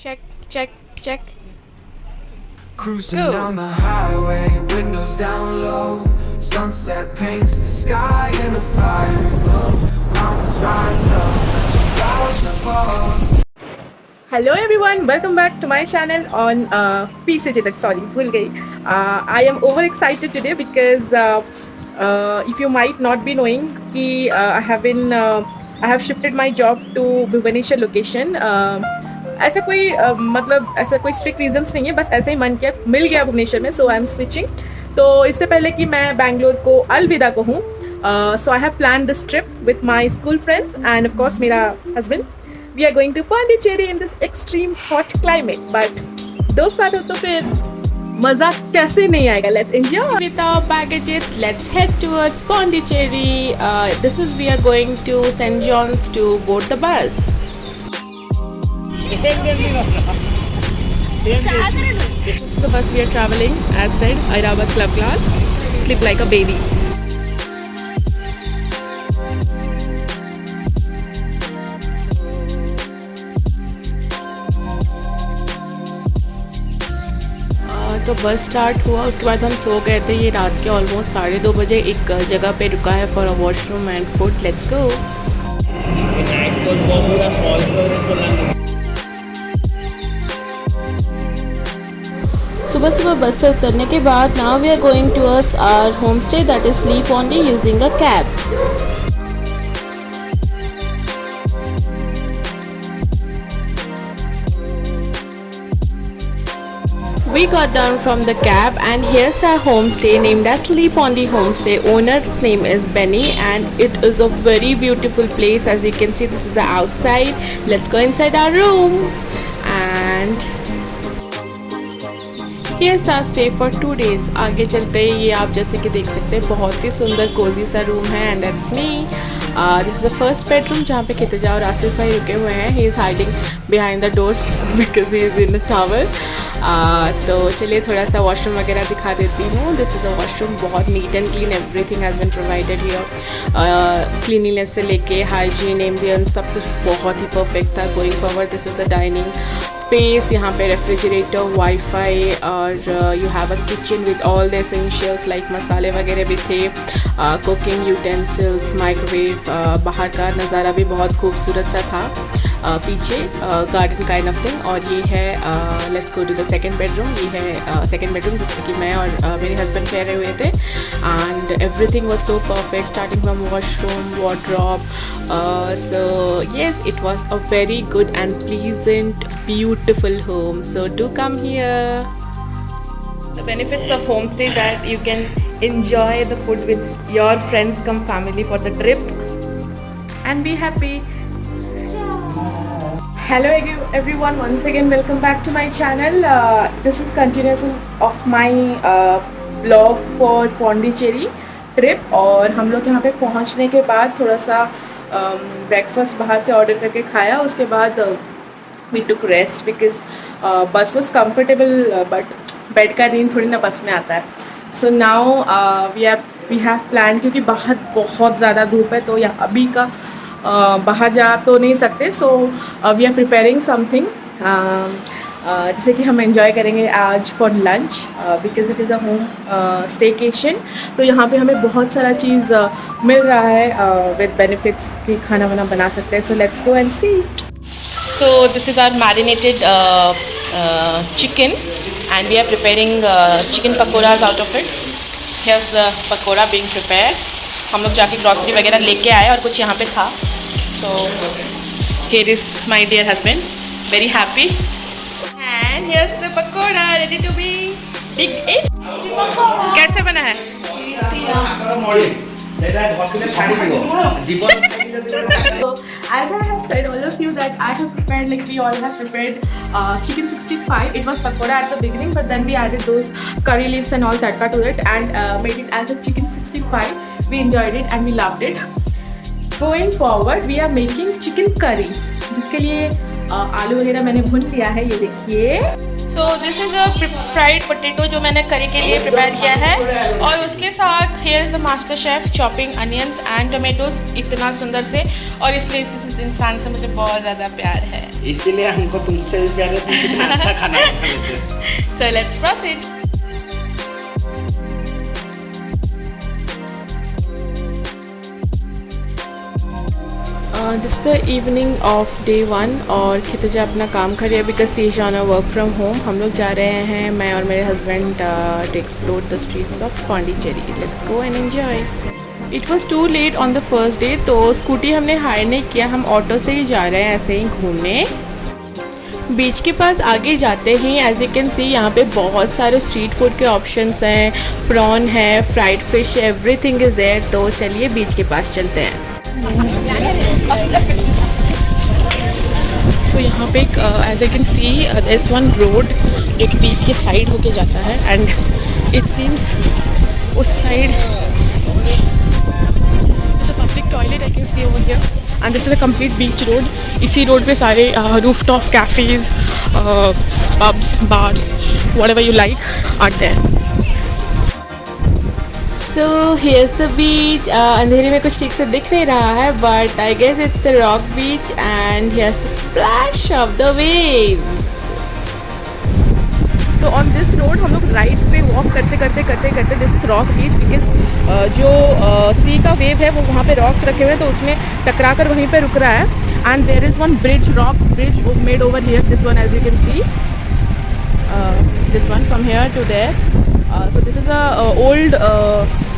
check, check, check. Cruising Go. down the highway, windows down low. Sunset paints the sky in a fiery glow. Mountains rise up, touching clouds above. Hello everyone, welcome back to my channel on PC Chetak. Sorry, भूल गई. I am over excited today because if you might not be knowing कि I have shifted my job to Bhubaneswar location. ऐसा कोई मतलब ऐसा कोई strict reasons नहीं है, बस ऐसे ही मन किया, मिल गया भुवनेश्वर में, सो आई एम स्विचिंग. तो इससे पहले कि मैं बैंगलोर को अलविदा कहूँ, so I have plan this trip with my school friends and of course मेरा husband. We are going to Pondicherry in this extreme hot climate. But दोस्त साथ हो तो फिर मज़ा कैसे नहीं आएगा. Let's enjoy. With our baggages, let's head towards Pondicherry. This is we are going to St. John's to board the bus. This is the bus we are traveling. As said, Airavat Club Class. Sleep like a baby. तो बस start हुआ, उसके बाद हम सो गए थे. ये रात के ऑलमोस्ट 2:30 बजे एक जगह पे रुका है for a washroom and food. Let's go. सुबह सुबह बस से उतरने के बाद now we are going towards our home stay that is sleep only using a cab. We got down from the cab and here's our homestay named as Sleep on the Homestay. Owner's name is Benny and it is a very beautiful place. As you can see, this is the outside. Let's go inside our room and here's our stay for 2 days. आगे चलते ही ये आप जैसे कि देख सकते हैं बहुत ही सुंदर कोजी सा रूम है and that's me. This is the first bedroom जहाँ पे खितेजा और आशीष भाई रुके हुए हैं. He is hiding behind the doors because he is in a tower. तो चलिए थोड़ा सा वॉशरूम वगैरह दिखा देती हूँ. दिस इज़ द वॉशरूम, बहुत neat and clean, everything has been provided here. Cleanliness से लेके हाइजीन, एम्बियंस सब कुछ बहुत ही परफेक्ट था. Going forward this is the dining space. यहाँ पे रेफ्रिजरेटर, वाईफाई और you have a kitchen with all the essentials like मसाले वगैरह भी थे, कुकिंग यूटेंसिल्स, माइक्रोवेव. बाहर का नज़ारा भी बहुत खूबसूरत सा था. पीछे गार्डन काइंड ऑफ थिंग. और ये है let's go to the second bedroom. ये है सेकंड बेडरूम जिसमें कि मैं और मेरे हस्बैंड ठहरे हुए थे and everything was so perfect starting from washroom, wardrobe. So yes, it was a very good and pleasant beautiful home. So do come here. The benefits of homestay that you can enjoy the food with your friends come family for the trip and be happy. Hello everyone, once again welcome back to my channel. This is continuation of my vlog for Pondicherry trip. और हम लोग यहाँ पे पहुँचने के बाद थोड़ा सा ब्रेकफास्ट बाहर से ऑर्डर करके खाया. उसके बाद we took rest because bus was comfortable but bed का नींद थोड़ी ना बस में आता है. So now we have plan, क्योंकि बाहर बहुत ज़्यादा धूप है तो या अभी का बाहर जा तो नहीं सकते. So we are preparing something जिसे कि हम एंजॉय करेंगे आज for lunch because it is a home staycation. तो यहाँ पे हमें बहुत सारा चीज़ मिल रहा है विद बेनिफिट्स कि खाना वाना बना सकते हैं. So let's go and see. So this is our marinated chicken and we are preparing chicken pakoras out of it. Here's the pakora being prepared. हम लोग जाके ग्रॉसरी वगैरह लेके आए और कुछ यहाँ पे था. So here is my dear husband, very happy. And here's the pakora ready to be eaten. कैसे बना है? So, as I have said all of you that I have prepared, like we all have prepared chicken 65. It was pakora at the beginning, but then we added those curry leaves and all that to it and made it as a chicken 65. We enjoyed it and we loved it. Going forward, we are making chicken curry, जिसके लिए आलू वगैरह मैंने भून लिया है. ये देखिए. सो this is a fried potato जो मैंने करी के लिए प्रिपेयर किया है, और उसके साथ here is the master chef chopping onions and tomatoes इतना सुंदर से, और इसलिए इस इंसान से मुझे बहुत ज़्यादा प्यार है, इसीलिए हमको तुमसे भी प्यार है, तुम कितना अच्छा खाना बना लेते हो। So let's proceed. This the evening of day 1 और खितजा अपना काम कर रही है because she is on a work from home. हम लोग जा रहे हैं, मैं और मेरे husband, to explore the streets of Pondicherry. Let's go and enjoy. It was too late on the first day, तो स्कूटी हमने हायर नहीं किया, हम ऑटो से ही जा रहे हैं ऐसे ही घूमने। बीच के पास आगे जाते ही एज यू कैन सी यहाँ पे बहुत सारे स्ट्रीट फूड के ऑप्शंस हैं, प्रॉन है, fried fish, everything is there. तो चलिए बीच के पास चलते हैं। सो यहाँ पे as you can see there is one road जो कि बीच के साइड होके जाता है, एंड इट सीम्स उस side public toilet I can see over here, and this is a complete beach road. इसी रोड पे सारे rooftop cafes, pubs, bars, whatever you like are there. So here's the beach. अंधेरे में कुछ ठीक से दिख नहीं रहा है, but I guess it's the rock beach, and here's the splash of the waves. तो ऑन दिस रोड हम लोग राइट पे वॉक करते करते this is rock beach, because जो सी का वेव है वो वहाँ पे रॉक्स रखे हुए हैं, तो उसमें टकरा कर वहीं पे रुक रहा है। And there is one bridge, rock bridge made over here, this one as you can see, this one from here to there. So this is a old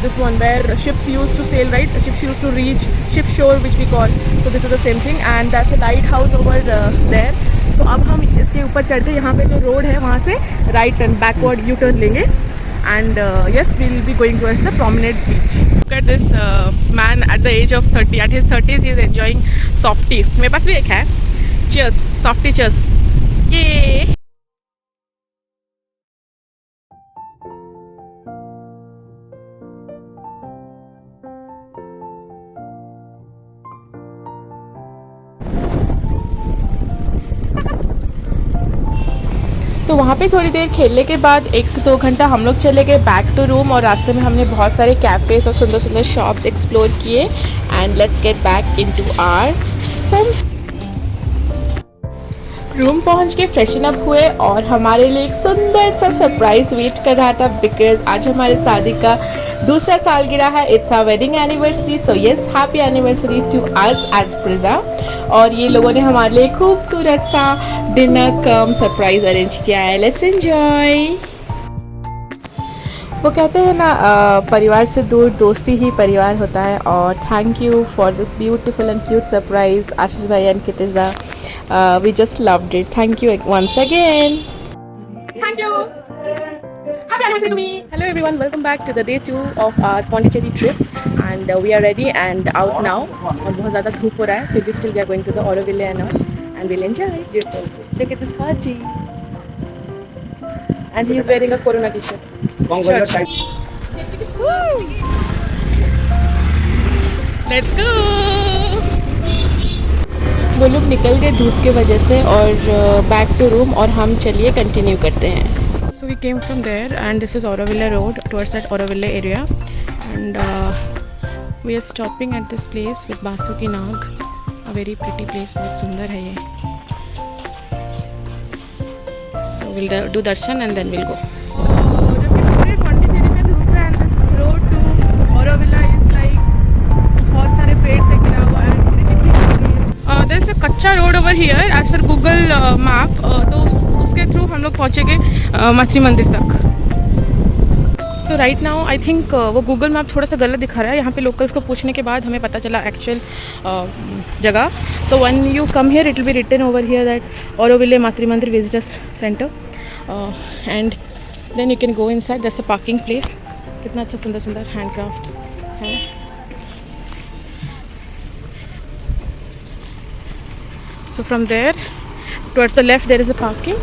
this one where ships used to sail, right? Ships used to reach ship shore, which we call. So this is the same thing, and that's a lighthouse over there. So अब हम इसके ऊपर चढ़ते, यहाँ पे जो road है वहाँ से right turn, backward U turn लेंगे, and yes, we will be going towards the promenade beach. Look at this man at the age of 30. At his 30s, he is enjoying softie. मेरे पास भी एक है. Cheers, softie, cheers. Yay! तो वहाँ पे थोड़ी देर खेलने के बाद 1 से 2 घंटा हम लोग चले गए बैक टू रूम, और रास्ते में हमने बहुत सारे कैफ़ेज़ और सुंदर सुंदर शॉप्स एक्सप्लोर किए। And let's get back into our homes. Room पहुँच के फ्रेशन अप हुए, और हमारे लिए एक सुंदर सा सरप्राइज़ वेट कर रहा था, बिकॉज आज हमारे शादी का 2रा सालगिरह है। It's our wedding anniversary, so yes, happy anniversary to us as प्रिजा। और ये लोगों ने हमारे लिए खूबसूरत सा डिनर कम सरप्राइज़ अरेंज किया है। Let's enjoy. वो कहते हैं ना, परिवार से दूर दोस्ती ही परिवार होता है। और thank you for this beautiful and cute surprise Ashish भाई and Kshitija, we just loved it. Thank you once again. Thank you. Happy anniversary to me. Hello everyone, welcome back to the day 2 of our Pondicherry trip, and we are ready and out now. और बहुत ज़्यादा धूप हो रहा है, फिर भी still we are going to the Auroville now and we'll enjoy. Look at this party. And he is wearing a Corona t-shirt. Let's go. वो लोग निकल गए धूप के वजह से, और बैक टू रूम, और हम चलिए कंटिन्यू करते हैं। So we came from there, and this is Auroville Road, towards that Auroville area, and we are stopping at this place with Basuki Nag, a very pretty place, बहुत सुंदर है ये। So we'll do darshan and then we'll go. पूरे पौंडीचेरी में धूप है, and this road to Auroville is like बहुत सारे पेड़ से घिरा हुआ है। There is a कच्चा road over here as per Google map, तो उसके थ्रू हम लोग पहुँचेंगे मछली मंदिर तक। तो राइट नाउ आई थिंक वो गूगल मैप थोड़ा सा गलत दिखा रहा है। यहाँ पे लोकल्स को पूछने के बाद हमें पता चला एक्चुअल जगह। So when you come here it will be written over here that Auroville Matri Mandir visitors centre, and then you can go inside. That's a parking place. कितना अच्छा सुंदर सुंदर हैंडक्राफ्ट्स है। So from there towards the left there is a parking,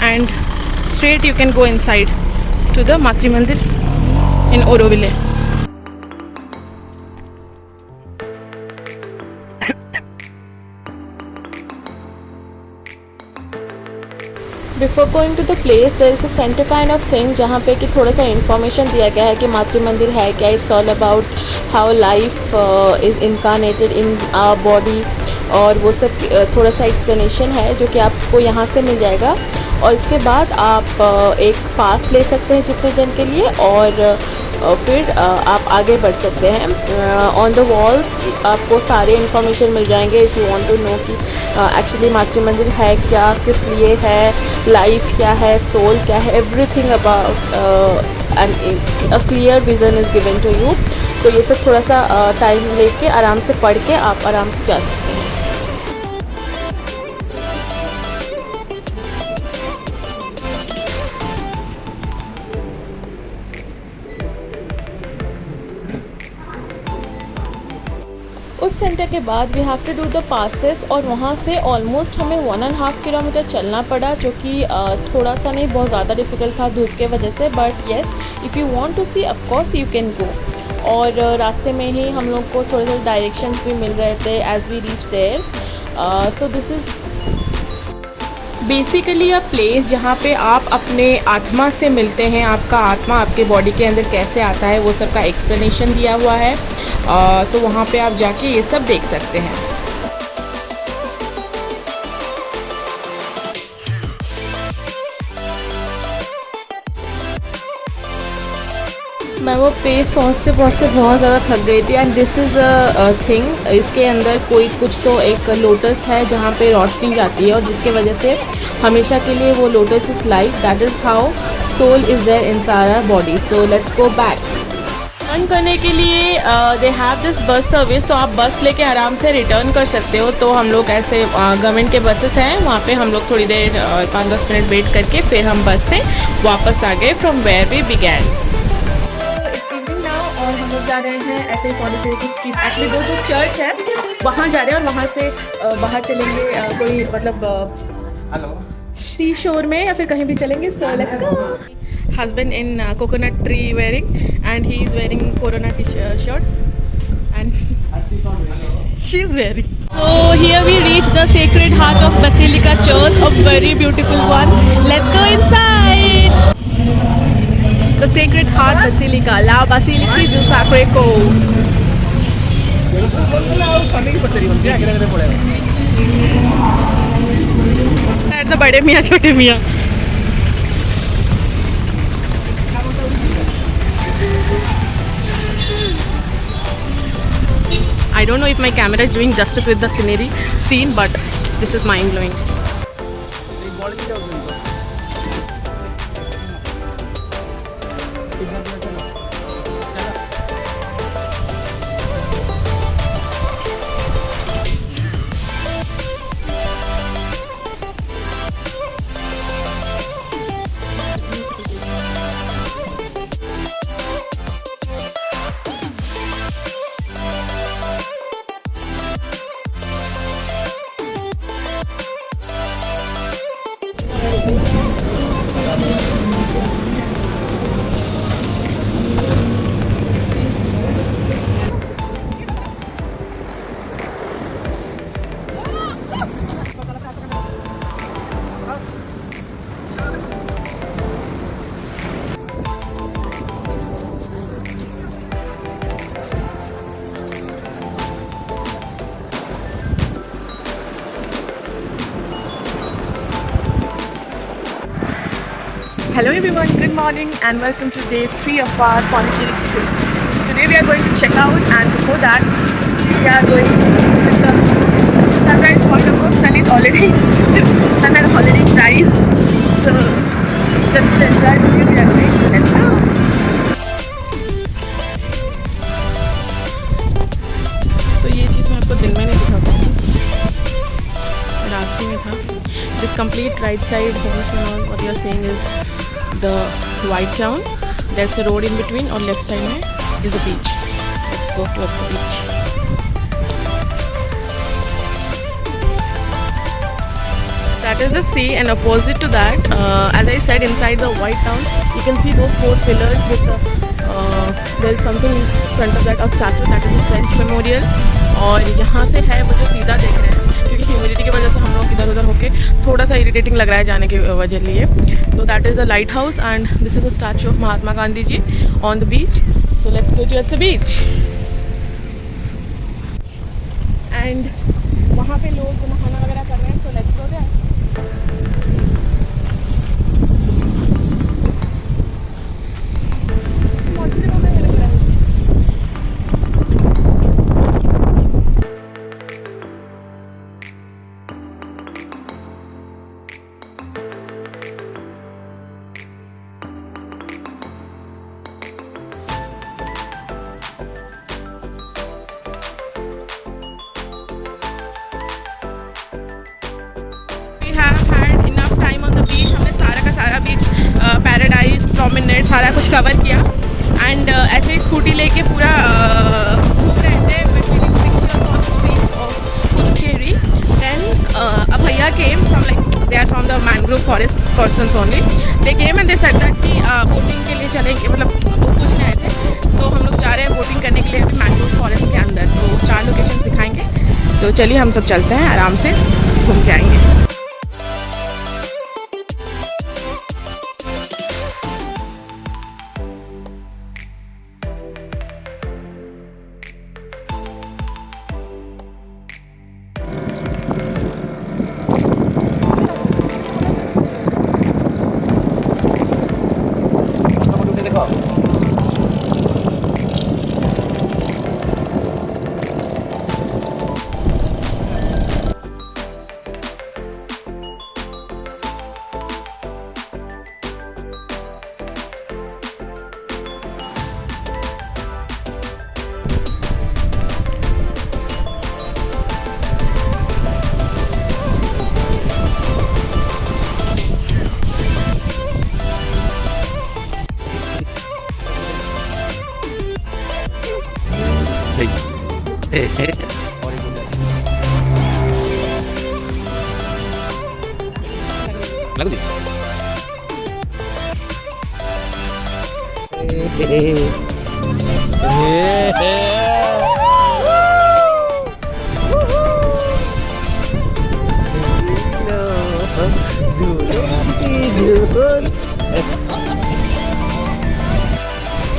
and straight you can go inside to the Matri Mandir in Auroville. Before going to the place there is a centre kind of thing जहाँ पे कि थोड़ा सा information दिया गया है कि मातृ मंदिर है क्या. It's all about how life is incarnated in our body और वो सब थोड़ा सा एक्सप्लेनेशन है जो कि आपको यहाँ से मिल जाएगा. और इसके बाद आप एक पास ले सकते हैं जितने जन के लिए और फिर आप आगे बढ़ सकते हैं. ऑन द वॉल्स आपको सारे इन्फॉर्मेशन मिल जाएंगे if you want to know कि एक्चुअली मातृ मंदिर है क्या, किस लिए है, लाइफ क्या है, सोल क्या है, everything about and a clear vision is given to you. तो ये सब थोड़ा सा टाइम लेके आराम से पढ़ के आप आराम से जा सकते हैं. उस सेंटर के बाद we have to do the passes और वहाँ से ऑलमोस्ट हमें 1.5 किलोमीटर चलना पड़ा जो कि थोड़ा सा नहीं बहुत ज़्यादा डिफ़िकल्ट था धूप के वजह से. But yes if you want to see of course you can go. और रास्ते में ही हम लोग को थोड़े थोड़े डायरेक्शंस भी मिल रहे थे as we reach there. So this is basically a place जहाँ पे आप अपने आत्मा से मिलते हैं. आपका आत्मा आपके बॉडी के अंदर कैसे आता है वो सब का एक्सप्लेनेशन दिया हुआ है. तो वहाँ पे आप जाके ये सब देख सकते हैं. मैं वो प्लेस पहुँचते पहुँचते बहुत ज़्यादा थक गई थी. And this is a thing, इसके अंदर कोई कुछ तो एक लोटस है जहाँ पे रोशनी जाती है और जिसके वजह से हमेशा के लिए वो lotus is life. That is how soul is there inside our body. So let's go back. Return करने के लिए they have this bus service. तो आप बस लेके आराम से रिटर्न कर सकते हो. तो हम लोग ऐसे गवर्नमेंट के बसेस हैं वहाँ पे हम लोग थोड़ी देर 5-10 मिनट वेट करके फिर हम बस से वापस आ गए फ्रॉम वेयर वी बिगैन. और हम लोग जा रहे हैं ऐसे पॉन्डिचेरी की स्ट्रीट. एक्चुअली वो जो चर्च है वहाँ जा रहे हैं और वहाँ से बाहर चलेंगे कोई मतलब हेलो सी शोर में या फिर कहीं भी चलेंगे. सो let's go. Husband in coconut tree wearing and he is wearing coconut shirts and she's wearing. So here we reach the Sacred Heart of Basilica Church, a very beautiful one. Let's go inside. The Sacred Heart Basilica, La Basilica du Sacre-Cœur. At the बड़े मियाँ छोटे मियाँ. I don't know if my camera is doing justice with the scene, but this is mind blowing. Hello everyone, good morning and welcome to day 3 of our Pondicherry trip. Today we are going to check out, and before that we are going to visit the sunrise point. Of course, sun has already rised, so just to enjoy the view we are going. Let's go. So ये चीज़ मैं आपको दिन में नहीं दिखा पाऊँगी, रात में था. This complete right side homes and all what you are seeing is the white town. There's a road in between, और left side में is the beach. Let's go towards the beach. That is the sea, and opposite to that, as I said, inside the white town, you can see those 4 pillars with the there is something in front of that, a statue, that is a French memorial. और यहाँ से है वो जो सीधा देख रहे हैं, क्योंकि ह्यूमिडिटी की वजह से हम लोग इधर उधर होके थोड़ा सा इरिटेटिंग लग रहा है जाने के वजह लिए। तो that is the lighthouse and this is a statue of Mahatma Gandhi ji on the beach. So let's go towards the beach. And वहाँ पे लोग नहाना वगैरह कर रहे हैं, तो let's go there. We have had enough time on the beach. हमने सारा का सारा बीच पैराडाइज प्रोमेनेड सारा कुछ कवर किया एंड ऐसे ही स्कूटी लेके पूरा घूम रहे थे pictures on street of Puducherry. Then a भैया came from like they are from the mangrove forest persons only. They came and they said that कि बोटिंग के लिए चलेंगे, मतलब वो पूछने आए थे। तो हम लोग जा रहे हैं बोटिंग करने के लिए अभी मैंग्रोव फॉरेस्ट के अंदर। तो 4 लोकेशन दिखाएंगे, तो चलिए हम सब चलते हैं, आराम से घूम के आएंगे।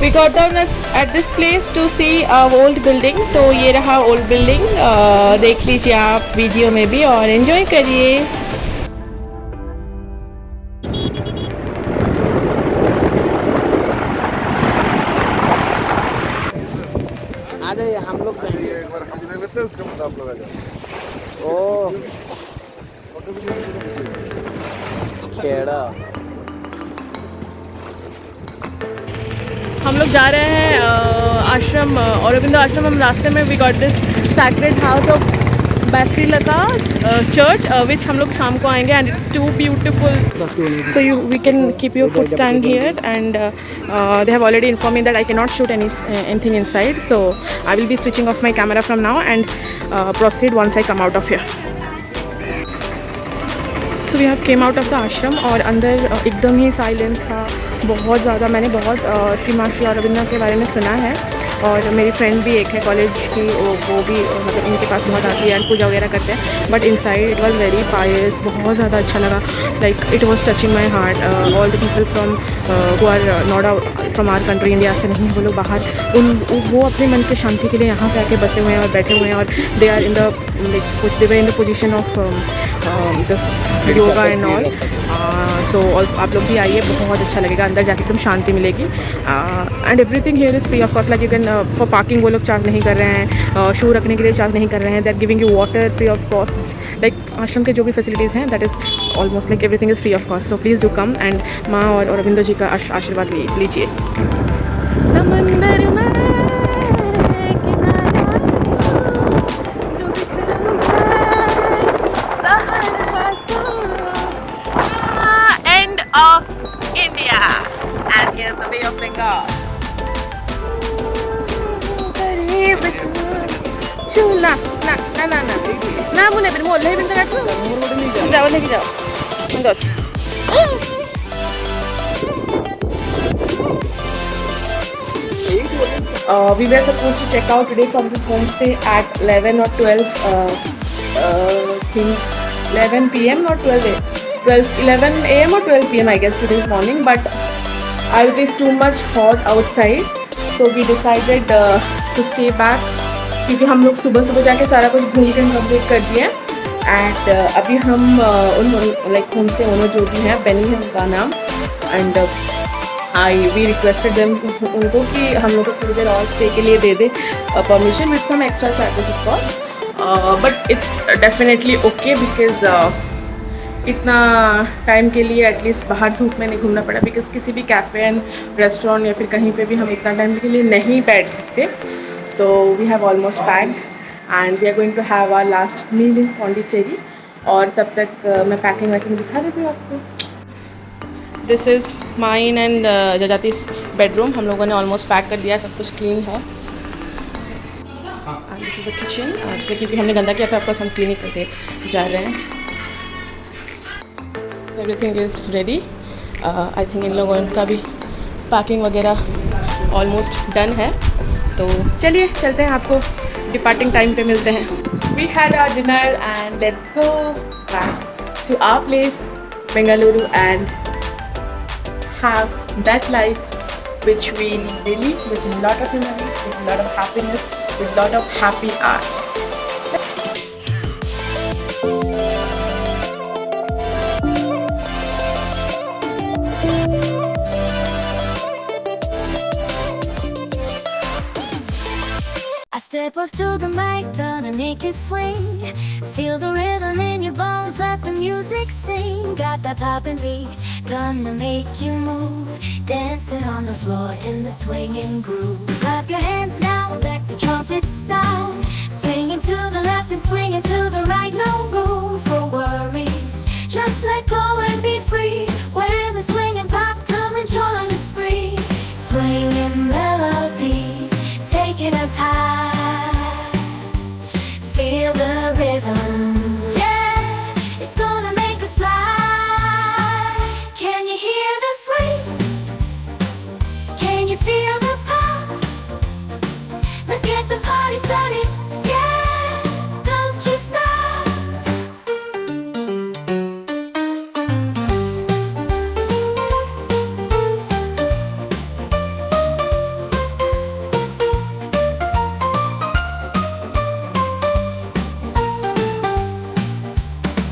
We got down at this place to see a old building. तो ये रहा old building, देख लीजिए आप वीडियो में भी और एंजॉय करिए। आ जाइए, हम लोग एक बार हम ले लेते हैं, उसके बाद आप लोग आ जाओ। ओ खेड़ा हम लोग जा रहे हैं आश्रम, औरबिंदो आश्रम। हम रास्ते में we got this sacred house of basilica church which हम लोग शाम को आएंगे and it's too beautiful. So you we can keep your foot stand here and they have already informed me that I cannot shoot anything inside, so I will be switching off my camera from now and proceed once I come out of here. So we have came out of the ashram और अंदर एकदम ही silence था, बहुत ज़्यादा। मैंने बहुत श्री मां श्री अरविंदो के बारे में सुना है और मेरी फ्रेंड भी एक है कॉलेज की, वो भी मतलब इनके पास बहुत आती है एंड पूजा वगैरह करते हैं। But inside it was very pious, बहुत ज़्यादा अच्छा लगा। Like it was touching my heart. All the people from who are not out from our country, India से नहीं, वो लोग बाहर वो अपने मन की शांति के लिए यहाँ पे आके बसे हुए हैं और बैठे हुए हैं और they are in the they were in the position of this yoga and all. So आप लोग भी आइए, बहुत अच्छा लगेगा। अंदर जाके एकदम शांति मिलेगी and everything here is free of cost. Like you can for parking वो लोग चार्ज नहीं कर रहे हैं, शू रखने के लिए चार्ज नहीं कर रहे हैं। They are giving you water free of cost. Like आश्रम के जो भी फैसिलिटीज़ हैं that is almost like everything is free of cost. So please do come and माँ और अरविंदो जी का आशीर्वाद लीजिए। समंदर में of India and here's the Bay of Bengal. Chula na na na na na mune bin mo lehi bin ta katlo jao legi jao mandoch we were supposed to check out today from this homestay at 11 or 12 think 11 p.m. or 11 a.m. or 12 p.m. I guess today's morning, but it is too much hot outside, so we decided to stay back क्योंकि हम लोग सुबह सुबह जाके सारा कुछ घूम के कंप्लीट कर दिए। एंड अभी हम उन लाइक होम स्टे ओनर जो भी हैं, बेनी है उनका नाम, एंड वी रिक्वेस्टेड देम उनको कि हम लोग को थोड़ी देर और स्टे के लिए दे दे permission with some extra charges of course, but it's definitely okay because इतना टाइम के लिए एटलीस्ट बाहर धूप में नहीं घूमना पड़ा, बिकॉज किसी भी कैफ़े एंड रेस्टोरेंट या फिर कहीं पे भी हम इतना टाइम के लिए नहीं बैठ सकते। तो we have almost packed and we are going to have our last meal in Pondicherry, और तब तक मैं पैकिंग वैकिंग दिखा देती हूँ आपको। This is mine and Jajati's bedroom. हम लोगों ने ऑलमोस्ट पैक कर दिया, सब कुछ क्लीन है। दिस इज़ द किचन, जैसे क्योंकि हमने गंदा किया था आपको हम क्लीन करके जा रहे हैं। Everything is ready. I think in लोगों का भी पैकिंग वगैरह ऑलमोस्ट डन है, तो चलिए चलते हैं, आपको डिपार्टिंग टाइम पे मिलते हैं। We had our dinner and let's go back to our place Bengaluru and have that life which we need daily, with a lot of energy, with a lot of happiness, with a lot of happy hours. Step up to the mic, gonna make it swing. Feel the rhythm in your bones, let the music sing. Got that poppin' beat, gonna make you move. Dancing on the floor in the swinging groove. Clap your hands now, let the trumpets sound. Swinging to the left and swinging to the right, no room for worries. Just let go and be free.